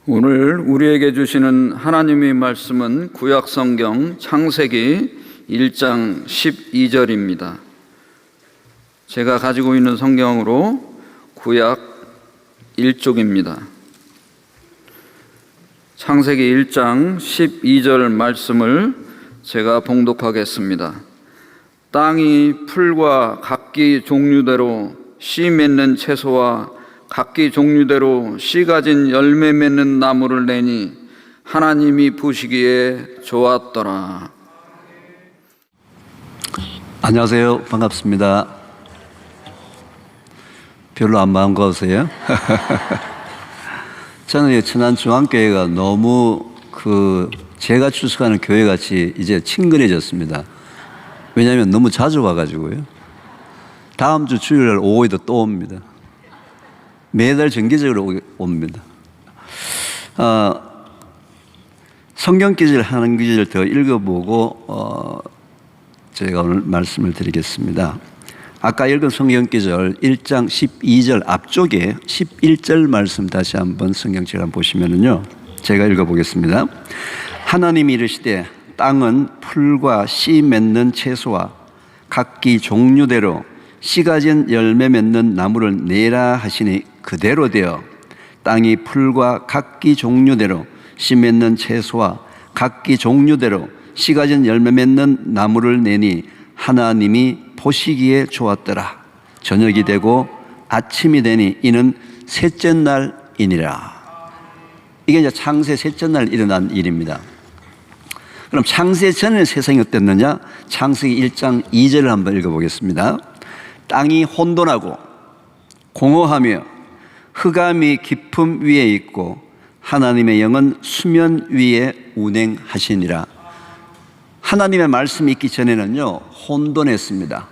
오늘 우리에게 주시는 하나님의 말씀은 구약성경 창세기 1장 12절입니다. 제가 가지고 있는 성경으로 구약 1쪽입니다. 창세기 1장 12절 말씀을 제가 봉독하겠습니다. 땅이 풀과 각기 종류대로 씨 맺는 채소와 각기 종류대로 씨 가진 열매 맺는 나무를 내니 하나님이 보시기에 좋았더라. 안녕하세요. 반갑습니다. 별로 안 반가우세요? 저는 천안중앙교회가 너무 제가 출석하는 교회같이 이제 친근해졌습니다. 왜냐하면 너무 자주 와가지고요. 다음 주 주일날 오후에도 또 옵니다. 매달 정기적으로 옵니다. 성경 기절 한 구절 더 읽어보고 제가 오늘 말씀을 드리겠습니다. 아까 읽은 성경 기절 1장 12절 앞쪽에 11절 말씀 다시 한번 성경책을 한번 보시면은요, 제가 읽어보겠습니다. 하나님이 이르시되 땅은 풀과 씨 맺는 채소와 각기 종류대로 씨 가진 열매 맺는 나무를 내라 하시니 그대로 되어 땅이 풀과 각기 종류대로 씨 맺는 채소와 각기 종류대로 씨 가진 열매 맺는 나무를 내니 하나님이 보시기에 좋았더라. 저녁이 되고 아침이 되니 이는 셋째 날이니라. 이게 이제 창세 셋째 날 일어난 일입니다. 그럼 창세 전에 세상이 어땠느냐? 창세기 1장 2절을 한번 읽어보겠습니다. 땅이 혼돈하고 공허하며 흑암이 깊음 위에 있고 하나님의 영은 수면 위에 운행하시니라. 하나님의 말씀이 있기 전에는요, 혼돈했습니다.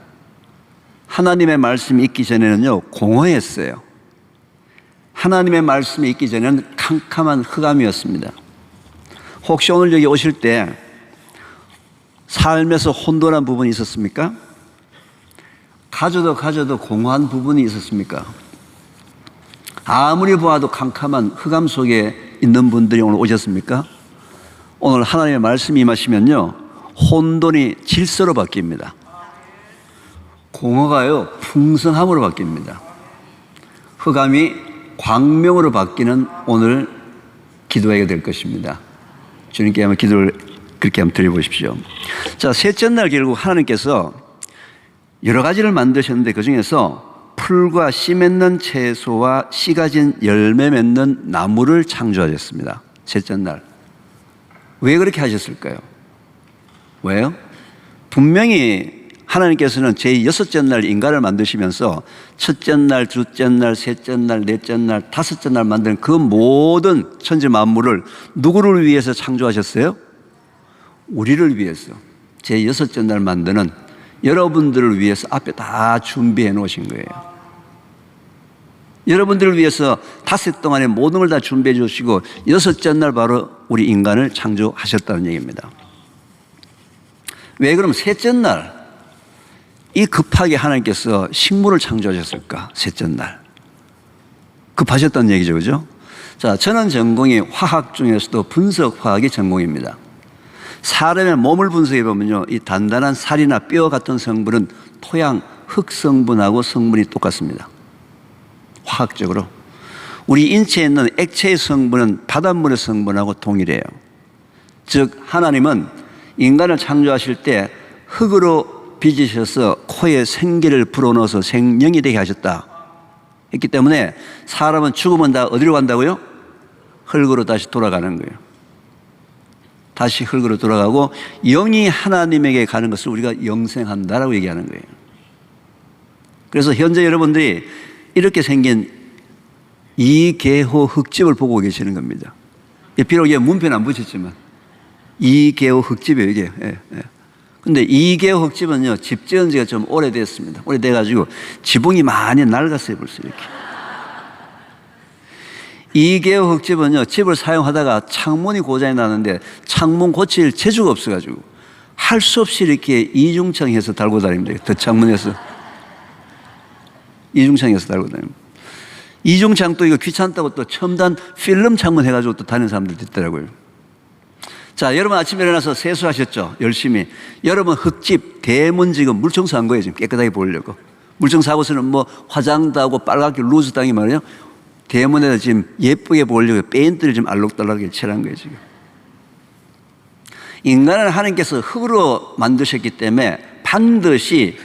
하나님의 말씀이 있기 전에는요, 공허했어요. 하나님의 말씀이 있기 전에는 캄캄한 흑암이었습니다. 혹시 오늘 여기 오실 때 삶에서 혼돈한 부분이 있었습니까? 가져도 공허한 부분이 있었습니까? 아무리 보아도 캄캄한 흑암 속에 있는 분들이 오늘 오셨습니까? 오늘 하나님의 말씀이 임하시면요, 혼돈이 질서로 바뀝니다. 공허가요, 풍성함으로 바뀝니다. 흑암이 광명으로 바뀌는 오늘 기도하게 될 것입니다. 주님께 한번 기도를 그렇게 한번 드려보십시오. 자, 셋째 날 결국 하나님께서 여러 가지를 만드셨는데 그 중에서 풀과 씨 맺는 채소와 씨 가진 열매 맺는 나무를 창조하셨습니다. 셋째 날. 왜 그렇게 하셨을까요? 왜요? 분명히 하나님께서는 제6째 날 인간을 만드시면서 첫째 날, 둘째 날, 셋째 날, 넷째 날, 다섯째 날 만드는 그 모든 천지 만물을 누구를 위해서 창조하셨어요? 우리를 위해서. 제6째 날 만드는 여러분들을 위해서 앞에 다 준비해 놓으신 거예요. 여러분들을 위해서 닷새 동안에 모든 걸 다 준비해 주시고 여섯째 날 바로 우리 인간을 창조하셨다는 얘기입니다. 왜 그럼 셋째 날 이 급하게 하나님께서 식물을 창조하셨을까? 셋째 날 급하셨다는 얘기죠, 그죠? 자, 저는 전공이 화학 중에서도 분석화학이 전공입니다. 사람의 몸을 분석해 보면요, 이 단단한 살이나 뼈 같은 성분은 토양, 흙 성분하고 성분이 똑같습니다. 화학적으로. 우리 인체에 있는 액체의 성분은 바닷물의 성분하고 동일해요. 즉 하나님은 인간을 창조하실 때 흙으로 빚으셔서 코에 생기를 불어넣어서 생명이 되게 하셨다 했기 때문에 사람은 죽으면 다 어디로 간다고요? 흙으로 다시 돌아가는 거예요. 다시 흙으로 돌아가고 영이 하나님에게 가는 것을 우리가 영생한다라고 얘기하는 거예요. 그래서 현재 여러분들이 이렇게 생긴 이계호 흙집을 보고 계시는 겁니다. 비록 이게 문패는 안 붙였지만 이계호 흙집이에요, 이게. 근데 이계호 흙집은요, 집 지은 지가 좀 오래됐습니다. 오래돼가지고 지붕이 많이 낡았어요, 벌써 이렇게. 이계호 흙집은요, 집을 사용하다가 창문이 고장이 나는데 창문 고칠 재주가 없어가지고 할 수 없이 이렇게 이중창해서 달고 다닙니다. 덧창문에서 이중창해서 달고 다닙니다. 이중창 또 이거 귀찮다고 또 첨단 필름 창문 해가지고 또 다니는 사람들도 있더라고요. 자, 여러분 아침에 일어나서 세수하셨죠? 열심히. 여러분 흙집, 대문 지금 물청소한 거예요. 지금 깨끗하게 보려고. 물청소하고서는 뭐 화장도 하고 빨갛게 루즈 당이 말이에요. 대문에다 지금 예쁘게 보려고 페인트를 좀 알록달록하게 칠한 거예요, 지금. 인간을 하나님께서 흙으로 만드셨기 때문에 반드시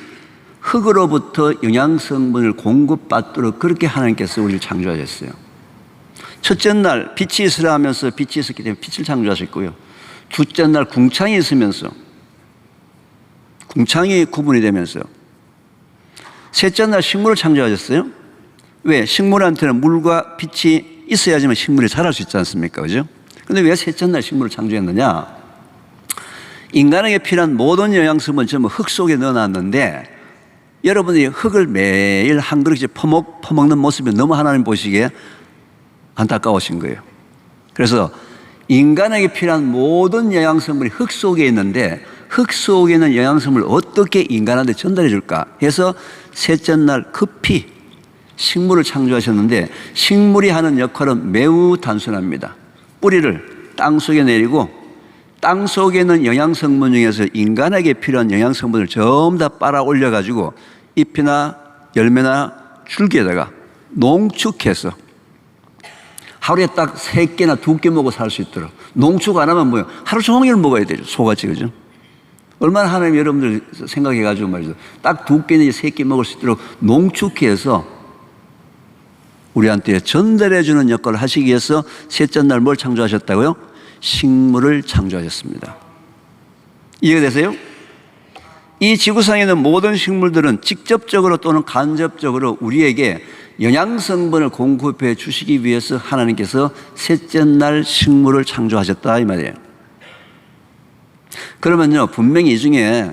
흙으로부터 영양성분을 공급받도록 그렇게 하나님께서 우리를 창조하셨어요. 첫째 날 빛이 있으라 하면서 빛이 있었기 때문에 빛을 창조하셨고요. 둘째 날 궁창이 있으면서 궁창이 구분이 되면서 셋째 날 식물을 창조하셨어요. 왜? 식물한테는 물과 빛이 있어야지만 식물이 자랄 수 있지 않습니까? 그죠? 근데 왜 셋째 날 식물을 창조했느냐? 인간에게 필요한 모든 영양성분을 전부 흙 속에 넣어놨는데 여러분이 흙을 매일 한 그릇씩 퍼먹는 모습이 너무 하나님 보시기에 안타까우신 거예요. 그래서 인간에게 필요한 모든 영양성분이 흙 속에 있는데 흙 속에 있는 영양성분을 어떻게 인간한테 전달해 줄까 해서 셋째 날 급히 식물을 창조하셨는데 식물이 하는 역할은 매우 단순합니다. 뿌리를 땅 속에 내리고 땅 속에 있는 영양성분 중에서 인간에게 필요한 영양성분을 전부 다 빨아 올려가지고 잎이나 열매나 줄기에다가 농축해서 하루에 딱 3개나 2개 먹고 살 수 있도록. 농축 안 하면 뭐예요? 하루 종일 먹어야 되죠. 소같이, 그죠? 얼마나 하나님 여러분들 생각해가지고 말이죠. 딱 2개나 3개 먹을 수 있도록 농축해서 우리한테 전달해주는 역할을 하시기 위해서 셋째 날 뭘 창조하셨다고요? 식물을 창조하셨습니다. 이해가 되세요? 이 지구상에 있는 모든 식물들은 직접적으로 또는 간접적으로 우리에게 영양성분을 공급해 주시기 위해서 하나님께서 셋째 날 식물을 창조하셨다 이 말이에요. 그러면요, 분명히 이 중에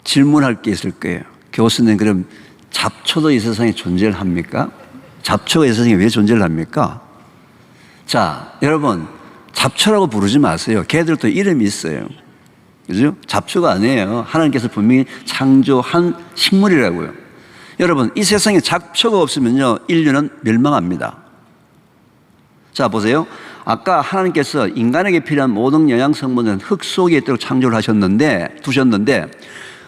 질문할 게 있을 거예요. 교수님, 그럼 잡초도 이 세상에 존재를 합니까? 잡초가 이 세상에 왜 존재를 합니까? 자, 여러분, 잡초라고 부르지 마세요. 걔들도 이름이 있어요. 그죠? 잡초가 아니에요. 하나님께서 분명히 창조한 식물이라고요. 여러분, 이 세상에 잡초가 없으면요, 인류는 멸망합니다. 자, 보세요. 아까 하나님께서 인간에게 필요한 모든 영양성분은 흙 속에 있도록 창조를 두셨는데,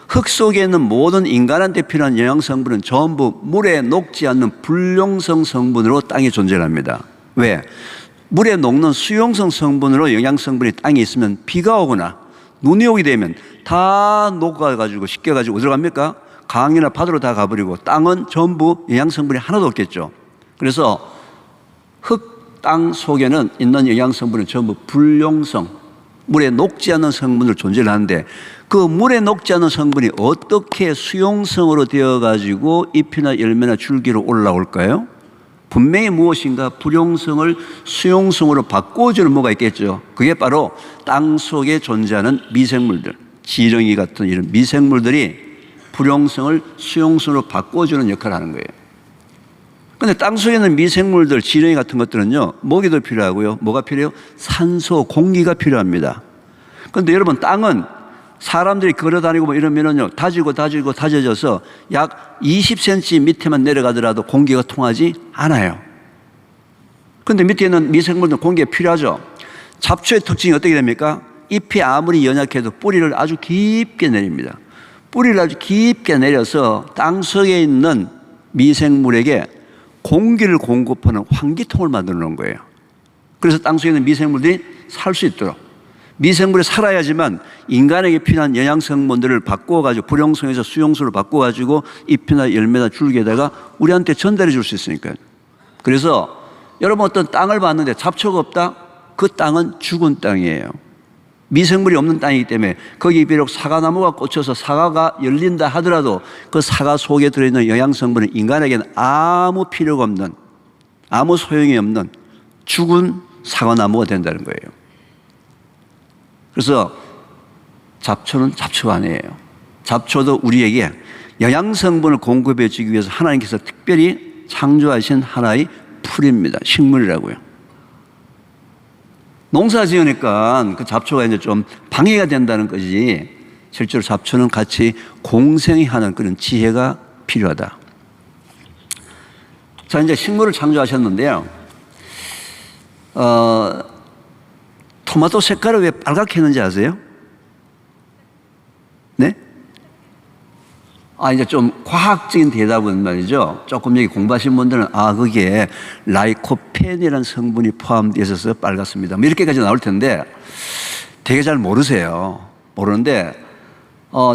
흙 속에 있는 모든 인간한테 필요한 영양성분은 전부 물에 녹지 않는 불용성 성분으로 땅에 존재합니다. 왜? 물에 녹는 수용성 성분으로 영양성분이 땅에 있으면 비가 오거나 눈이 오게 되면 다 녹아가지고 씻겨가지고 어디로 갑니까? 강이나 바다로 다 가버리고 땅은 전부 영양성분이 하나도 없겠죠. 그래서 땅 속에는 있는 영양성분은 전부 불용성, 물에 녹지 않는 성분을 존재를 하는데 그 물에 녹지 않는 성분이 어떻게 수용성으로 되어가지고 잎이나 열매나 줄기로 올라올까요? 분명히 무엇인가 불용성을 수용성으로 바꿔주는 뭐가 있겠죠. 그게 바로 땅 속에 존재하는 미생물들, 지렁이 같은 이런 미생물들이 불용성을 수용성으로 바꿔주는 역할을 하는 거예요. 그런데 땅 속에 있는 미생물들, 지렁이 같은 것들은요, 먹이도 필요하고요. 뭐가 필요해요? 산소, 공기가 필요합니다. 그런데 여러분, 땅은 사람들이 걸어다니고 뭐 이러면은요, 다져져서 약 20cm 밑에만 내려가더라도 공기가 통하지 않아요. 그런데 밑에 있는 미생물들은 공기가 필요하죠. 잡초의 특징이 어떻게 됩니까? 잎이 아무리 연약해도 뿌리를 아주 깊게 내립니다. 뿌리를 아주 깊게 내려서 땅 속에 있는 미생물에게 공기를 공급하는 환기통을 만들어 놓은 거예요. 그래서 땅 속에 있는 미생물들이 살 수 있도록. 미생물이 살아야지만 인간에게 필요한 영양성분들을 바꿔가지고 불용성에서 수용성으로 바꿔가지고 잎이나 열매나 줄기에다가 우리한테 전달해 줄 수 있으니까요. 그래서 여러분 어떤 땅을 봤는데 잡초가 없다? 그 땅은 죽은 땅이에요. 미생물이 없는 땅이기 때문에 거기 비록 사과나무가 꽂혀서 사과가 열린다 하더라도 그 사과 속에 들어있는 영양성분은 인간에게는 아무 필요가 없는, 아무 소용이 없는 죽은 사과나무가 된다는 거예요. 그래서 잡초는 잡초가 아니에요. 잡초도 우리에게 영양성분을 공급해 주기 위해서 하나님께서 특별히 창조하신 하나의 풀입니다. 식물이라고요. 농사 지으니까 그 잡초가 이제 좀 방해가 된다는 것이지 실제로 잡초는 같이 공생하는 그런 지혜가 필요하다. 자, 이제 식물을 창조하셨는데요. 토마토 색깔을 왜 빨갛게 했는지 아세요? 네? 이제 좀 과학적인 대답은 말이죠. 조금 여기 공부하신 분들은 거기에 라이코펜이라는 성분이 포함되어 있어서 빨갛습니다. 뭐 이렇게까지 나올 텐데 되게 잘 모르세요. 모르는데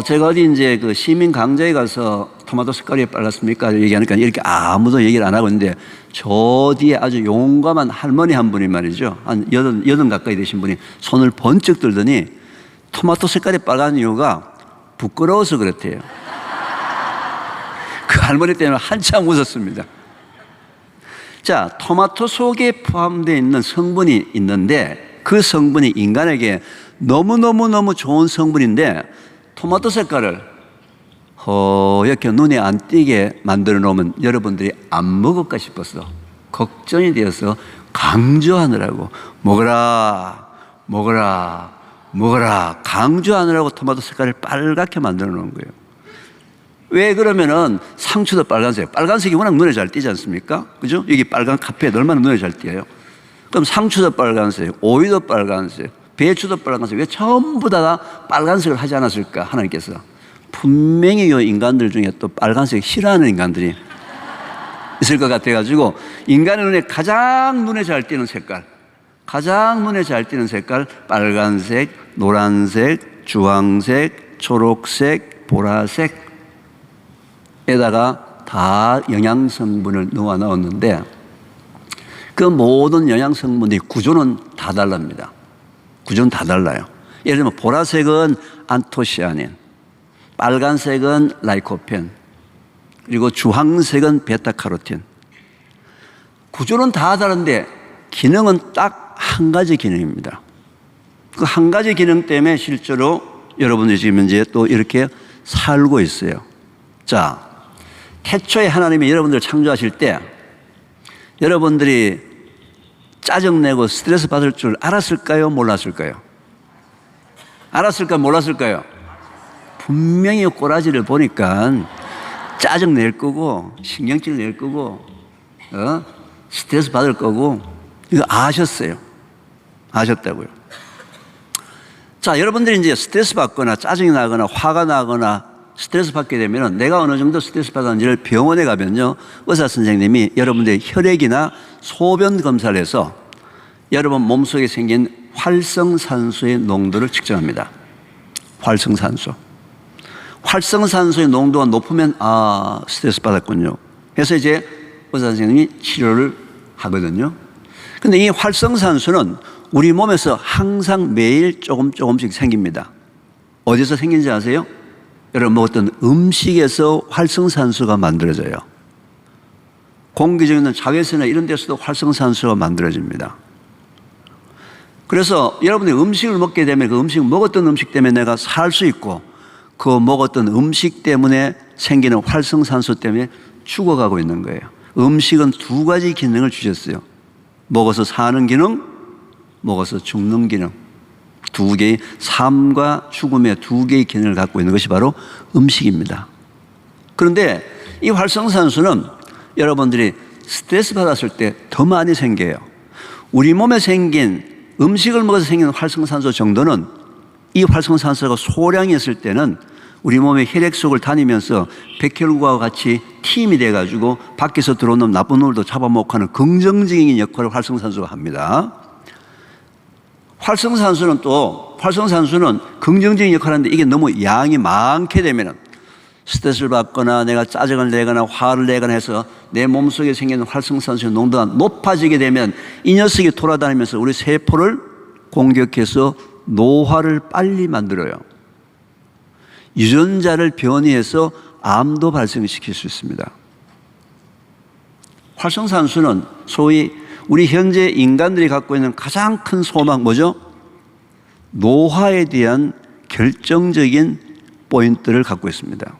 제가 어디 이제 그 시민 강좌에 가서 토마토 색깔이 빨갛습니까? 얘기하니까 이렇게 아무도 얘기를 안 하고 있는데 저 뒤에 아주 용감한 할머니 한 분이 말이죠. 한 80 가까이 되신 분이 손을 번쩍 들더니 토마토 색깔이 빨간 이유가 부끄러워서 그렇대요. 그 할머니 때문에 한참 웃었습니다. 자, 토마토 속에 포함되어 있는 성분이 있는데 그 성분이 인간에게 너무너무 좋은 성분인데 토마토 색깔을 허옇게 눈에 안 띄게 만들어 놓으면 여러분들이 안 먹을까 싶어서 걱정이 되어서 강조하느라고 먹어라 강조하느라고 토마토 색깔을 빨갛게 만들어 놓은 거예요. 왜 그러면은 상추도 빨간색이 워낙 눈에 잘 띄지 않습니까? 그죠? 여기 빨간 카페에 얼마나 눈에 잘 띄어요? 그럼 상추도 빨간색, 오이도 빨간색, 배추도 빨간색, 왜 전부 다 빨간색을 하지 않았을까? 하나님께서. 분명히 이 인간들 중에 또 빨간색 싫어하는 인간들이 있을 것 같아가지고 인간의 눈에 가장 눈에 잘 띄는 색깔, 빨간색, 노란색, 주황색, 초록색, 보라색 에다가 다 영양성분을 넣어 넣었는데 그 모든 영양성분의 구조는 다 다릅니다. 구조는 다 달라요. 예를 들면 보라색은 안토시아닌, 빨간색은 라이코펜, 그리고 주황색은 베타카로틴. 구조는 다 다른데 기능은 딱 한 가지 기능입니다. 그 한 가지 기능 때문에 실제로 여러분들이 지금 이제 또 이렇게 살고 있어요. 자, 태초에 하나님이 여러분들을 창조하실 때 여러분들이 짜증내고 스트레스 받을 줄 알았을까요? 몰랐을까요? 알았을까요? 몰랐을까요? 분명히 꼬라지를 보니까 짜증낼 거고 신경질 낼 거고 스트레스 받을 거고 이거 아셨다고요. 자, 여러분들이 이제 스트레스 받거나 짜증이 나거나 화가 나거나 스트레스 받게 되면 내가 어느 정도 스트레스 받았는지를 병원에 가면요, 의사 선생님이 여러분들의 혈액이나 소변 검사를 해서 여러분 몸속에 생긴 활성산소의 농도를 측정합니다. 활성산소의 농도가 높으면 스트레스 받았군요. 그래서 이제 의사 선생님이 치료를 하거든요. 근데 이 활성산소는 우리 몸에서 항상 매일 조금씩 생깁니다. 어디서 생긴지 아세요? 여러분 먹었던 음식에서 활성산소가 만들어져요. 공기 중에 있는 자외선이나 이런 데서도 활성산소가 만들어집니다. 그래서 여러분이 음식을 먹게 되면 그 먹었던 음식 때문에 내가 살 수 있고 그 먹었던 음식 때문에 생기는 활성산소 때문에 죽어가고 있는 거예요. 음식은 두 가지 기능을 주셨어요. 먹어서 사는 기능, 먹어서 죽는 기능. 두 개의 삶과 죽음의 두 개의 기능을 갖고 있는 것이 바로 음식입니다. 그런데 이 활성산소는 여러분들이 스트레스 받았을 때 더 많이 생겨요. 우리 몸에 생긴 음식을 먹어서 생긴 활성산소 정도는 이 활성산소가 소량이 있을 때는 우리 몸의 혈액 속을 다니면서 백혈구와 같이 팀이 돼가지고 밖에서 들어오는 나쁜 놈들도 잡아먹고 하는 긍정적인 역할을 활성산소가 합니다. 활성산소는 긍정적인 역할을 하는데 이게 너무 양이 많게 되면 스트레스를 받거나 내가 짜증을 내거나 화를 내거나 해서 내 몸속에 생기는 활성산소의 농도가 높아지게 되면 이 녀석이 돌아다니면서 우리 세포를 공격해서 노화를 빨리 만들어요. 유전자를 변이해서 암도 발생시킬 수 있습니다. 활성산소는 소위 우리 현재 인간들이 갖고 있는 가장 큰 소망 뭐죠? 노화에 대한 결정적인 포인트를 갖고 있습니다.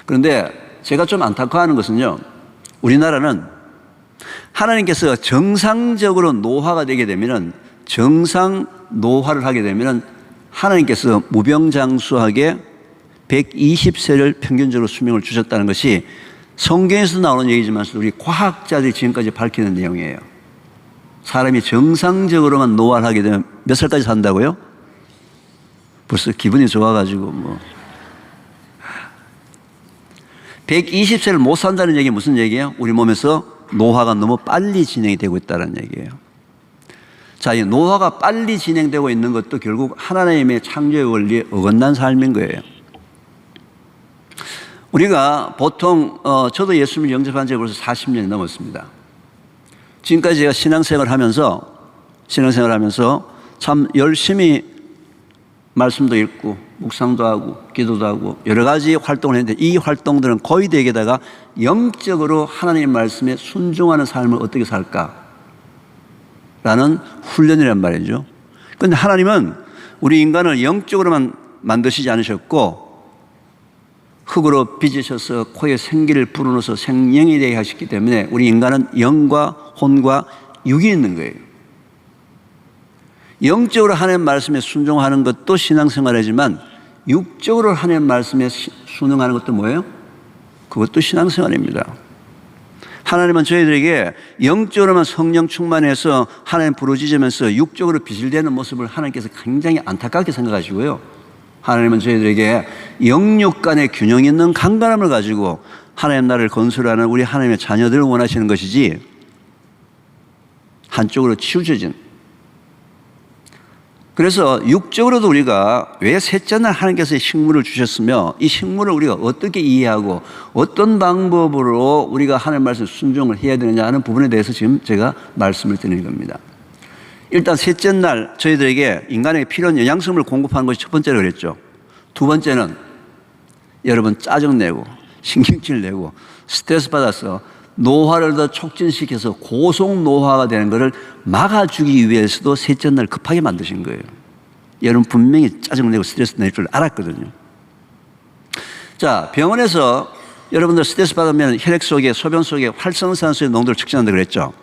그런데 제가 좀 안타까워하는 것은요, 우리나라는 하나님께서 정상적으로 노화가 되게 되면 정상 노화를 하게 되면 하나님께서 무병장수하게 120세를 평균적으로 수명을 주셨다는 것이 성경에서 나오는 얘기지만 우리 과학자들이 지금까지 밝히는 내용이에요. 사람이 정상적으로만 노화를 하게 되면 몇 살까지 산다고요? 벌써 기분이 좋아가지고 뭐 120세를 못 산다는 얘기 무슨 얘기예요? 우리 몸에서 노화가 너무 빨리 진행이 되고 있다는 얘기예요. 자, 이 노화가 빨리 진행되고 있는 것도 결국 하나님의 창조의 원리에 어긋난 삶인 거예요. 우리가 보통 저도 예수님을 영접한 지 벌써 40년이 넘었습니다. 지금까지 제가 신앙생활을 하면서 참 열심히 말씀도 읽고 묵상도 하고 기도도 하고 여러 가지 활동을 했는데 이 활동들은 거의 대개다가 영적으로 하나님의 말씀에 순종하는 삶을 어떻게 살까? 라는 훈련이란 말이죠. 그런데 하나님은 우리 인간을 영적으로만 만드시지 않으셨고 흙으로 빚으셔서 코에 생기를 불어넣어서 생명이 되게 하셨기 때문에 우리 인간은 영과 혼과 육이 있는 거예요. 영적으로 하나님 말씀에 순종하는 것도 신앙생활이지만 육적으로 하나님 말씀에 순응하는 것도 뭐예요? 그것도 신앙생활입니다. 하나님은 저희들에게 영적으로만 성령 충만해서 하나님 부르짖으면서 육적으로 비실대는 모습을 하나님께서 굉장히 안타깝게 생각하시고요. 하나님은 저희들에게 영육 간의 균형 있는 강건함을 가지고 하나님 나라를 건설하는 우리 하나님의 자녀들을 원하시는 것이지 한쪽으로 치우쳐진. 그래서 육적으로도 우리가 왜 셋째 날 하나님께서 식물을 주셨으며 이 식물을 우리가 어떻게 이해하고 어떤 방법으로 우리가 하나님 말씀 순종을 해야 되느냐 하는 부분에 대해서 지금 제가 말씀을 드리는 겁니다. 일단 셋째 날 저희들에게 인간에게 필요한 영양성을 공급하는 것이 첫 번째로 그랬죠. 두 번째는 여러분 짜증내고 신경질 내고 스트레스 받아서 노화를 더 촉진시켜서 고속 노화가 되는 것을 막아주기 위해서도 셋째 날 급하게 만드신 거예요. 여러분 분명히 짜증내고 스트레스 낼 줄 알았거든요. 자, 병원에서 여러분들 스트레스 받으면 혈액 속에 소변 속에 활성산소의 농도를 측정한다고 그랬죠.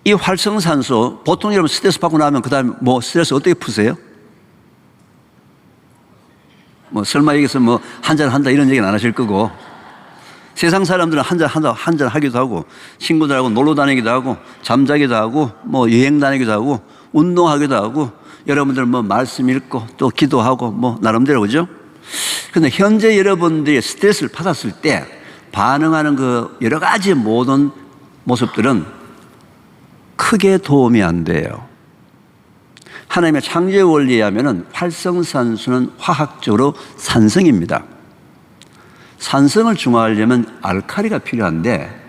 이 활성산소 보통 여러분 스트레스 받고 나면 그 다음에 뭐 스트레스 어떻게 푸세요? 뭐 설마 여기서 뭐 한잔 한다 이런 얘기는 안 하실 거고 세상 사람들은 한잔 하기도 하고 친구들하고 놀러 다니기도 하고 잠자기도 하고 뭐 여행 다니기도 하고 운동하기도 하고 여러분들 뭐 말씀 읽고 또 기도하고 뭐 나름대로 그죠? 그런데 현재 여러분들이 스트레스를 받았을 때 반응하는 그 여러 가지 모든 모습들은 크게 도움이 안 돼요. 하나님의 창조의 원리에 의하면 활성산소는 화학적으로 산성입니다. 산성을 중화하려면 알칼리가 필요한데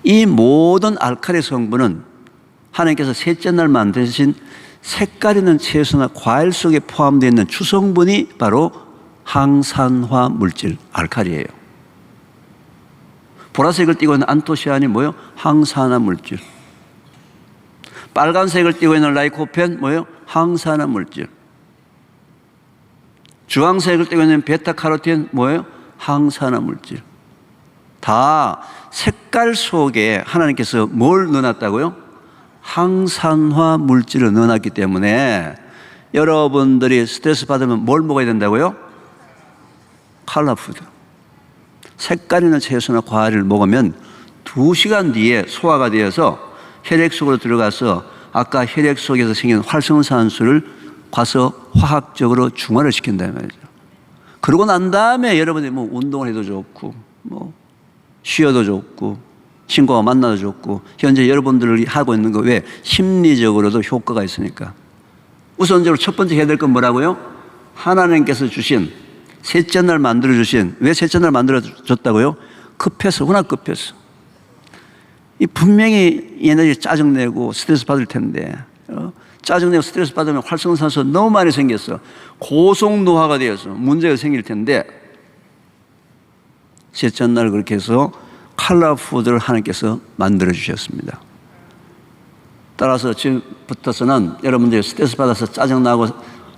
이 모든 알칼리 성분은 하나님께서 셋째 날 만드신 색깔 있는 채소나 과일 속에 포함되어 있는 주성분이 바로 항산화 물질 알칼리예요. 보라색을 띠고 있는 안토시아닌이 뭐예요? 항산화 물질. 빨간색을 띠고 있는 라이코펜 뭐예요? 항산화 물질. 주황색을 띠고 있는 베타카로틴 뭐예요? 항산화 물질. 다 색깔 속에 하나님께서 뭘 넣어놨다고요? 항산화 물질을 넣어놨기 때문에 여러분들이 스트레스 받으면 뭘 먹어야 된다고요? 컬러푸드. 색깔 있는 채소나 과일을 먹으면 2시간 뒤에 소화가 되어서 혈액 속으로 들어가서 아까 혈액 속에서 생긴 활성산소를 가서 화학적으로 중화를 시킨다는 말이죠. 그러고 난 다음에 여러분이 뭐 운동을 해도 좋고 뭐 쉬어도 좋고 친구와 만나도 좋고 현재 여러분들이 하고 있는 거 왜 심리적으로도 효과가 있으니까 우선적으로 첫 번째 해야 될 건 뭐라고요? 하나님께서 주신 셋째 날 만들어주신 왜 셋째 날 만들어줬다고요? 급해서 워낙 급해서 이 분명히 얘네들이 짜증내고 스트레스 받을 텐데 짜증내고 스트레스 받으면 활성산소 너무 많이 생겼어. 고속 노화가 되어서 문제가 생길 텐데 셋째 날 그렇게 해서 컬러푸드를 하나님께서 만들어 주셨습니다. 따라서 지금부터서는 여러분들이 스트레스 받아서 짜증나고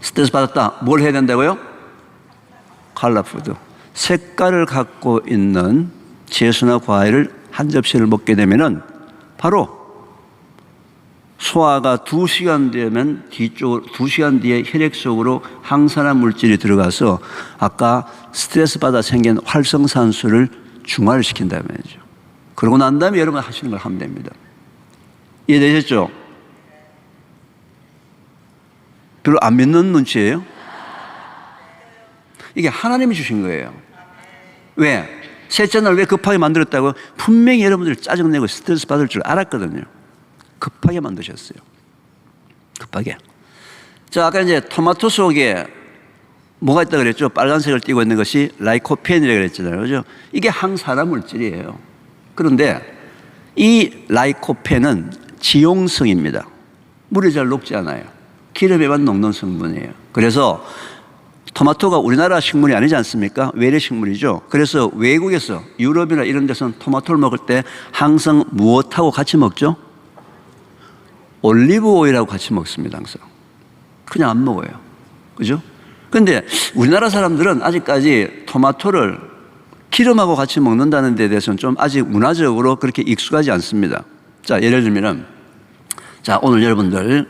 스트레스 받았다 뭘 해야 된다고요? 컬러푸드. 색깔을 갖고 있는 채소나 과일을 한 접시를 먹게 되면은 바로 소화가 2시간 되면 뒤쪽으로 2시간 뒤에 혈액 속으로 항산화 물질이 들어가서 아까 스트레스 받아 생긴 활성산소를 중화를 시킨다는 말이죠. 그러고 난 다음에 여러분 하시는 걸 하면 됩니다. 이해되셨죠? 별로 안 믿는 눈치예요? 이게 하나님이 주신 거예요. 왜? 셋째 날 왜 급하게 만들었다고? 분명히 여러분들 짜증내고 스트레스 받을 줄 알았거든요. 급하게 만드셨어요. 급하게. 자, 아까 이제 토마토 속에 뭐가 있다고 그랬죠? 빨간색을 띠고 있는 것이 라이코펜이라고 그랬잖아요. 그죠? 이게 항산화 물질이에요. 그런데 이 라이코펜은 지용성입니다. 물에 잘 녹지 않아요. 기름에만 녹는 성분이에요. 그래서 토마토가 우리나라 식물이 아니지 않습니까? 외래 식물이죠. 그래서 외국에서 유럽이나 이런 데서는 토마토를 먹을 때 항상 무엇하고 같이 먹죠? 올리브 오일하고 같이 먹습니다. 항상. 그냥 안 먹어요. 그죠? 그런데 우리나라 사람들은 아직까지 토마토를 기름하고 같이 먹는다는 데 대해서는 좀 아직 문화적으로 그렇게 익숙하지 않습니다. 자, 예를 들면은, 자, 오늘 여러분들,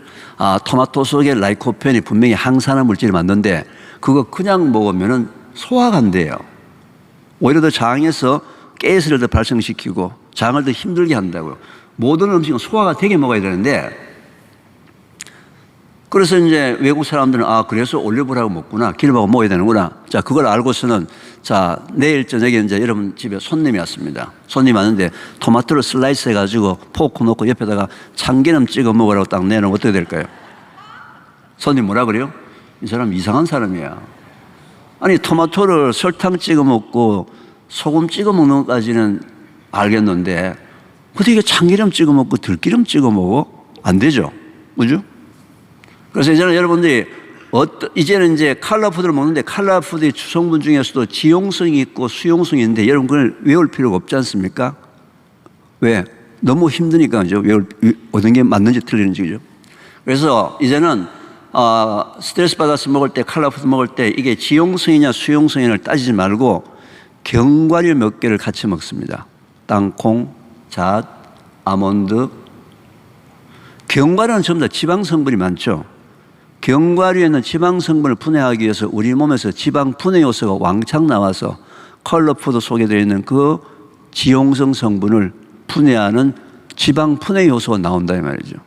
토마토 속에 라이코펜이 분명히 항산화 물질이 맞는데, 그거 그냥 먹으면은 소화가 안 돼요. 오히려 더 장에서 가스를 더 발생시키고, 장을 더 힘들게 한다고요. 모든 음식은 소화가 되게 먹어야 되는데, 그래서 이제 외국 사람들은 그래서 올리브오일하고 먹구나. 기름하고 먹어야 되는구나. 자, 그걸 알고서는 자, 내일 저녁에 이제 여러분 집에 손님이 왔습니다. 손님이 왔는데 토마토를 슬라이스 해가지고 포크 놓고 옆에다가 참기름 찍어 먹으라고 딱 내놓으면 어떻게 될까요? 손님 뭐라 그래요? 이 사람 이상한 사람이야. 아니, 토마토를 설탕 찍어 먹고 소금 찍어 먹는 것까지는 알겠는데 어떻게 참기름 찍어 먹고 들기름 찍어 먹어? 안 되죠. 그죠? 그래서 이제는 여러분들이 이제는 이제 칼라푸드를 먹는데 칼라푸드의 주성분 중에서도 지용성이 있고 수용성이 있는데 여러분 그걸 외울 필요가 없지 않습니까? 왜? 너무 힘드니까 그죠? 어떤 게 맞는지 틀리는지 그죠? 그래서 이제는 스트레스 받아서 먹을 때 칼라푸드 먹을 때 이게 지용성이냐 수용성이냐를 따지지 말고 견과류 몇 개를 같이 먹습니다. 땅콩, 잣, 아몬드. 견과류는 전부 다 지방 성분이 많죠. 견과류에는 지방 성분을 분해하기 위해서 우리 몸에서 지방 분해 요소가 왕창 나와서 컬러푸드 속에 들어있는 그 지용성 성분을 분해하는 지방 분해 요소가 나온다 이 말이죠.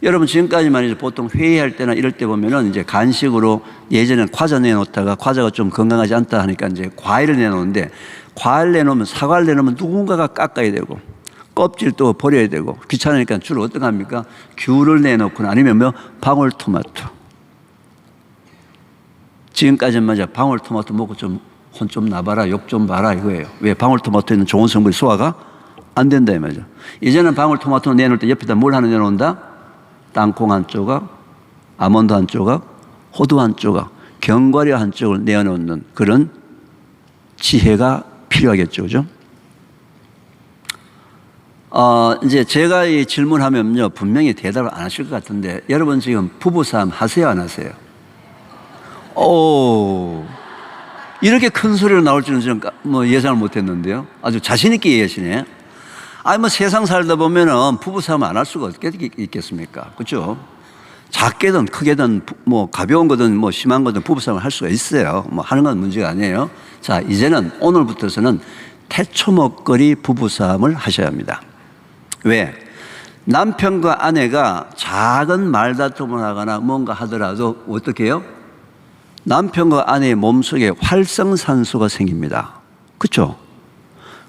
여러분 지금까지 말이죠. 보통 회의할 때나 이럴 때 보면은 이제 간식으로 예전에는 과자 내놓다가 과자가 좀 건강하지 않다 하니까 이제 과일을 내놓는데 과일 내놓으면 사과를 내놓으면 누군가가 깎아야 되고 껍질도 버려야 되고 귀찮으니까 주로 어떻게 합니까? 귤을 내놓거나 아니면 방울토마토. 지금까지는 맞아. 방울토마토 먹고 좀 혼 좀 나봐라, 욕 좀 봐라 이거예요. 왜? 방울토마토에는 좋은 성분이 소화가 안 된다 이 말이죠. 이제는 방울토마토 내놓을 때 옆에다 뭘 하나 내놓는다? 땅콩 한 조각, 아몬드 한 조각, 호두 한 조각, 견과류 한 쪽을 내어놓는 그런 지혜가 필요하겠죠, 그죠? 이제 제가 이 질문하면요, 분명히 대답을 안 하실 것 같은데, 여러분 지금 부부싸움 하세요, 안 하세요? 이렇게 큰 소리로 나올 줄은 좀 예상을 못 했는데요. 아주 자신있게 얘기하시네. 세상 살다 보면은 부부싸움 안 할 수가 있겠습니까? 그죠? 작게든 크게든 가벼운 거든 심한 거든 부부싸움을 할 수가 있어요. 하는 건 문제가 아니에요. 자, 이제는 오늘부터서는 태초목걸이 부부싸움을 하셔야 합니다. 왜? 남편과 아내가 작은 말다툼을 하거나 뭔가 하더라도 어떻게 해요? 남편과 아내의 몸속에 활성산소가 생깁니다. 그렇죠?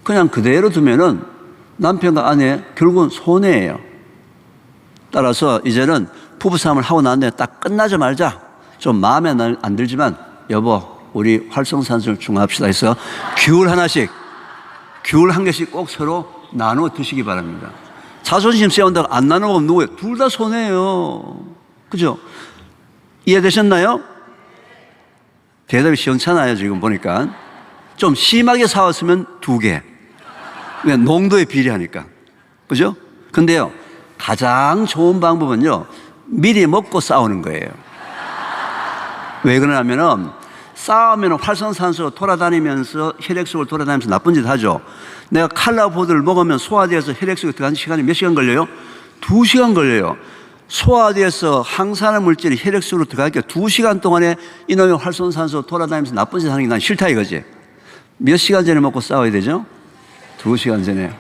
그냥 그대로 두면은 남편과 아내 결국은 손해예요. 따라서 이제는 부부싸움을 하고 난 뒤에 딱 끝나자마자 좀 마음에 안 들지만 여보 우리 활성산소를 중화합시다 해서 귤 한 개씩 꼭 서로 나눠 드시기 바랍니다. 자존심 세운다고 안 나누면 누구예요? 둘 다 손해예요. 그죠? 이해되셨나요? 대답이 시원찮아요. 지금 보니까 좀 심하게 싸웠으면 2개. 그냥 농도에 비례하니까. 그죠? 근데요 가장 좋은 방법은요 미리 먹고 싸우는 거예요. 왜 그러냐면은 싸우면 활성산소가 돌아다니면서 혈액 속을 돌아다니면서 나쁜 짓 하죠. 내가 칼라푸드를 먹으면 소화되어서 혈액 속에 들어가는 시간이 몇 시간 걸려요? 2시간 걸려요. 소화돼서 항산화 물질이 혈액 속으로 들어가니까 2시간 동안에 이놈의 활성산소 돌아다니면서 나쁜 짓 하는 게 난 싫다 이거지. 몇 시간 전에 먹고 싸워야 되죠? 2시간 전에.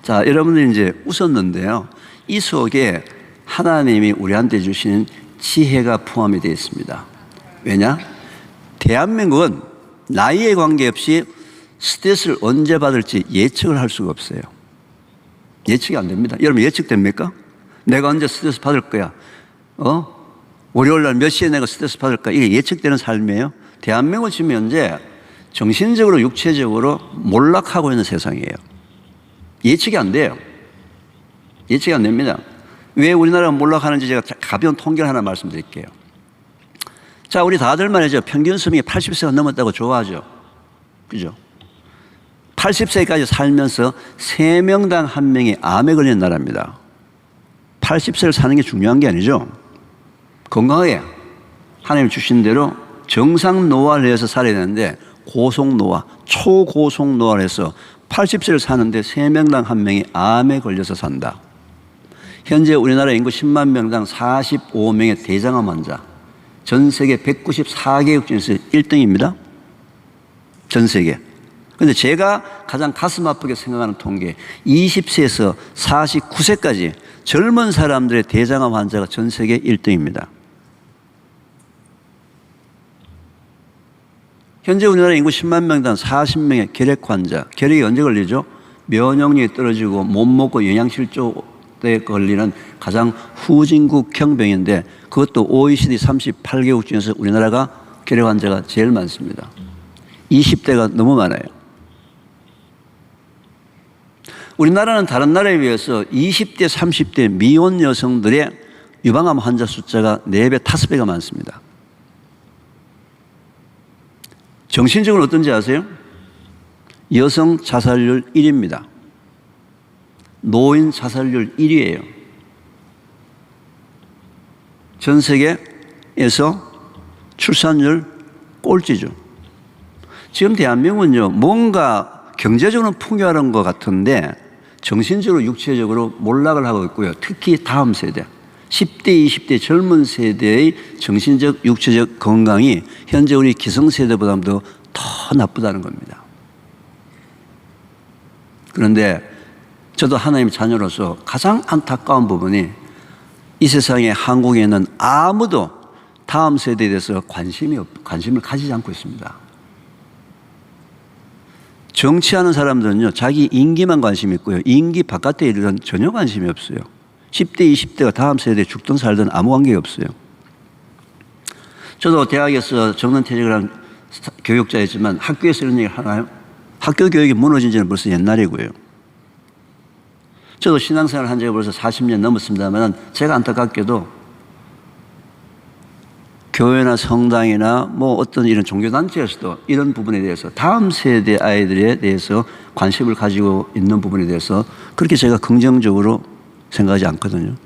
자, 여러분들이 이제 웃었는데요. 이 속에 하나님이 우리한테 주시는 지혜가 포함이 되어 있습니다. 왜냐? 대한민국은 나이에 관계없이 스트레스를 언제 받을지 예측을 할 수가 없어요. 예측이 안 됩니다. 여러분 예측됩니까? 내가 언제 스트레스 받을 거야? 월요일 날 몇 시에 내가 스트레스 받을 거야? 이게 예측되는 삶이에요. 대한민국은 지금 현재 정신적으로 육체적으로 몰락하고 있는 세상이에요. 예측이 안 돼요. 예측이 안 됩니다. 왜 우리나라가 몰락하는지 제가 가벼운 통계를 하나 말씀드릴게요. 자, 우리 다들 말이죠. 평균 수명이 80세가 넘었다고 좋아하죠. 그죠? 80세까지 살면서 3명당 1명이 암에 걸리는 나라입니다. 80세를 사는 게 중요한 게 아니죠. 건강하게 하나님 주신 대로 정상 노화를 해서 살아야 되는데 고속 노화, 초고속 노화를 해서 80세를 사는데 3명당 1명이 암에 걸려서 산다. 현재 우리나라 인구 10만 명당 45명의 대장암 환자. 전 세계 194개국 중에서 1등입니다. 전 세계. 그런데 제가 가장 가슴 아프게 생각하는 통계, 20세에서 49세까지 젊은 사람들의 대장암 환자가 전 세계 1등입니다. 현재 우리나라 인구 10만 명당 40명의 결핵 환자. 결핵이 언제 걸리죠? 면역력이 떨어지고 못 먹고 영양실조에 걸리는 가장 후진국형 병인데 그것도 OECD 38개국 중에서 우리나라가 결핵 환자가 제일 많습니다. 20대가 너무 많아요. 우리나라는 다른 나라에 비해서 20대, 30대 미혼 여성들의 유방암 환자 숫자가 4배, 5배가 많습니다. 정신적으로 어떤지 아세요? 여성 자살률 1위입니다. 노인 자살률 1위예요. 전 세계에서 출산율 꼴찌죠. 지금 대한민국은요, 뭔가 경제적으로는 풍요한 것 같은데 정신적으로 육체적으로 몰락을 하고 있고요. 특히 다음 세대 10대 20대 젊은 세대의 정신적 육체적 건강이 현재 우리 기성세대보다도 더 나쁘다는 겁니다. 그런데 저도 하나님의 자녀로서 가장 안타까운 부분이 이 세상에 한국에는 아무도 다음 세대에 대해서 관심을 가지지 않고 있습니다. 정치하는 사람들은요, 자기 임기만 관심이 있고요. 임기 바깥의 일은 전혀 관심이 없어요. 10대, 20대가 다음 세대에 죽든 살든 아무 관계가 없어요. 저도 대학에서 정년퇴직을 한 교육자였지만 학교에서 이런 얘기를 하나요? 학교 교육이 무너진 지는 벌써 옛날이고요. 저도 신앙생활을 한 지가 벌써 40년 넘었습니다만 제가 안타깝게도 교회나 성당이나 뭐 어떤 이런 종교단체에서도 이런 부분에 대해서 다음 세대 아이들에 대해서 관심을 가지고 있는 부분에 대해서 그렇게 제가 긍정적으로 생각하지 않거든요.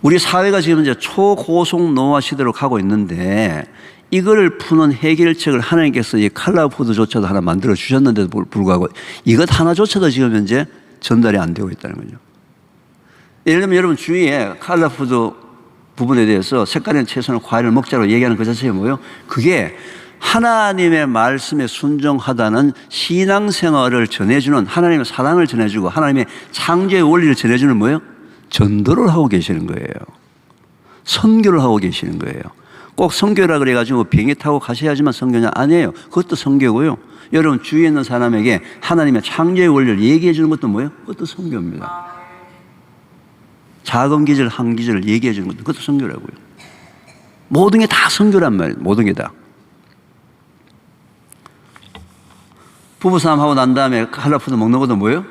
우리 사회가 지금 이제 초고속 노화 시대로 가고 있는데 이거를 푸는 해결책을 하나님께서 이 칼라푸드조차도 하나 만들어 주셨는데도 불구하고 이것 하나조차도 지금 현재 전달이 안 되고 있다는 거죠. 예를 들면 여러분 주위에 칼라푸드 부분에 대해서 색깔있는 채소나 과일을 먹자고 얘기하는 그 자체가 뭐예요? 그게 하나님의 말씀에 순종하다는 신앙생활을 전해주는 하나님의 사랑을 전해주고 하나님의 창조의 원리를 전해주는 뭐예요? 전도를 하고 계시는 거예요. 선교를 하고 계시는 거예요. 꼭 선교라 그래가지고 비행기 타고 가셔야지만 선교냐? 아니에요. 그것도 선교고요. 여러분 주위에 있는 사람에게 하나님의 창조의 원리를 얘기해 주는 것도 뭐예요? 그것도 선교입니다. 작은 기절, 한 기절을 얘기해 주는 것도 그것도 선교라고요. 모든 게 다 선교란 말이에요. 모든 게 다. 부부싸움하고 난 다음에 칼라푸드 먹는 것도 뭐예요?